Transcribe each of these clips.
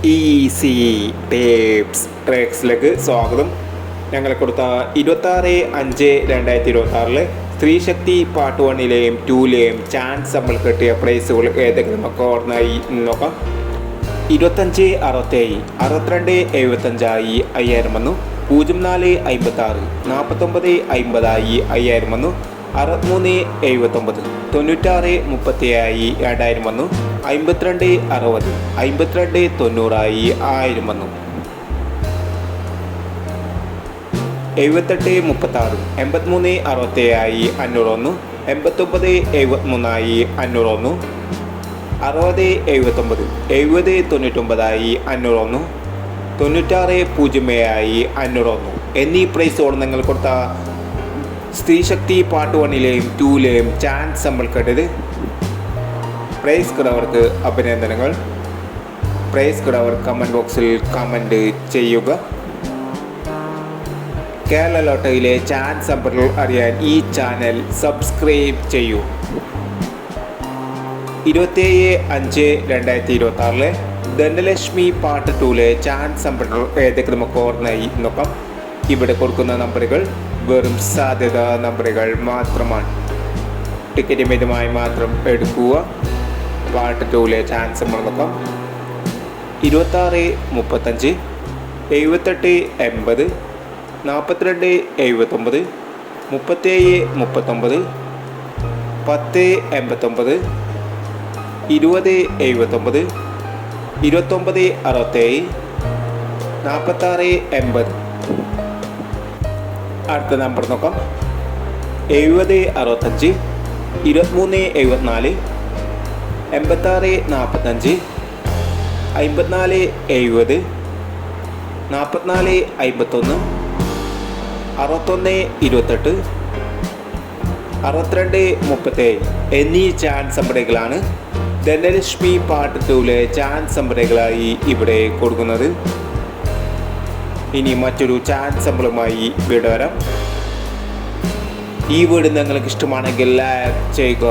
Easy tapes ട്രേക്സിലേക്ക് സ്വാഗതം. ഞങ്ങൾ കൊടുത്ത 26/5/2026 സ്ത്രീ ശക്തി പാർട്ട് 1ലെയും 2ലെയും ചാൻസ് നമ്മൾ കിട്ടിയ പ്രൈസുകൾ ഏതൊക്കെ നമുക്ക് ഓർമ്മയായി നോക്കാം. 25/67 62/75 5000 വന്നു. 04/56 49/50 5000 വന്നു. 63/79 96/37 2000 വന്നു. 52/60 52/90 1000 വന്നു. 78/36 83/67 500 വന്നു. 89/73 500 വന്നു. 60/79 70/99 500 വന്നു. 96/07 500 വന്നു എന്നീ പ്രൈസോട് നിങ്ങൾ കൊടുത്ത സ്ത്രീ ശക്തി പാർട്ട് 1ലെയും 2ലെയും ചാൻസ് നമ്മൾ കേട്ടത്. പ്രൈസ് കിടവർക്ക് അഭിനന്ദനങ്ങൾ. പ്രൈസ് കിടവർ കമൻറ്റ് ബോക്സിൽ കമൻറ്റ് ചെയ്യുക. കേരള ലോട്ടറിയിലെ ചാൻസ് നമ്പറുകൾ അറിയാൻ ഈ ചാനൽ സബ്സ്ക്രൈബ് ചെയ്യൂ. 27/5/2026 ധനലക്ഷ്മി പാർട്ട് 2ലെ ചാൻസ് നമ്പറുകൾ ഏതൊക്കെ നമുക്ക് ഓർമ്മയായി നോക്കാം. ഇവിടെ കൊടുക്കുന്ന നമ്പറുകൾ വെറും സാധ്യത നമ്പറുകൾ മാത്രമാണ്. ടിക്കറ്റ് മിതമായി മാത്രം എടുക്കുക. പാർട്ട് 2ലെ ചാൻസ് നമ്മൾ നോക്കാം. 26/35 78/80 42/79 37/39 10/89 20/79 29/67 46/80. അടുത്ത നമ്പർ നോക്കാം. 70/65 23/74 86/45 54/70 44/51 61/28 62/37 എന്നീ ചാൻസ് നമ്പറുകളാണ് ധനലക്ഷ്മി പാർട്ട് 2ലെ ചാൻസ് നമ്പറുകളായി ഇവിടെ കൊടുക്കുന്നത്. ഇനി മറ്റൊരു ചാൻസ് നമ്പറുമായി വീട് വരാം. ഈ വീട് നിങ്ങൾക്ക് ഇഷ്ടമാണെങ്കിൽ ലൈക്ക് ചെയ്യുക,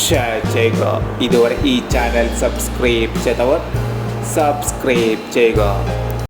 ഷെയർ ചെയ്യുക. ഇതുവരെ ഈ ചാനൽ സബ്സ്ക്രൈബ് ചെയ്തവർ സബ്സ്ക്രൈബ് ചെയ്യുക.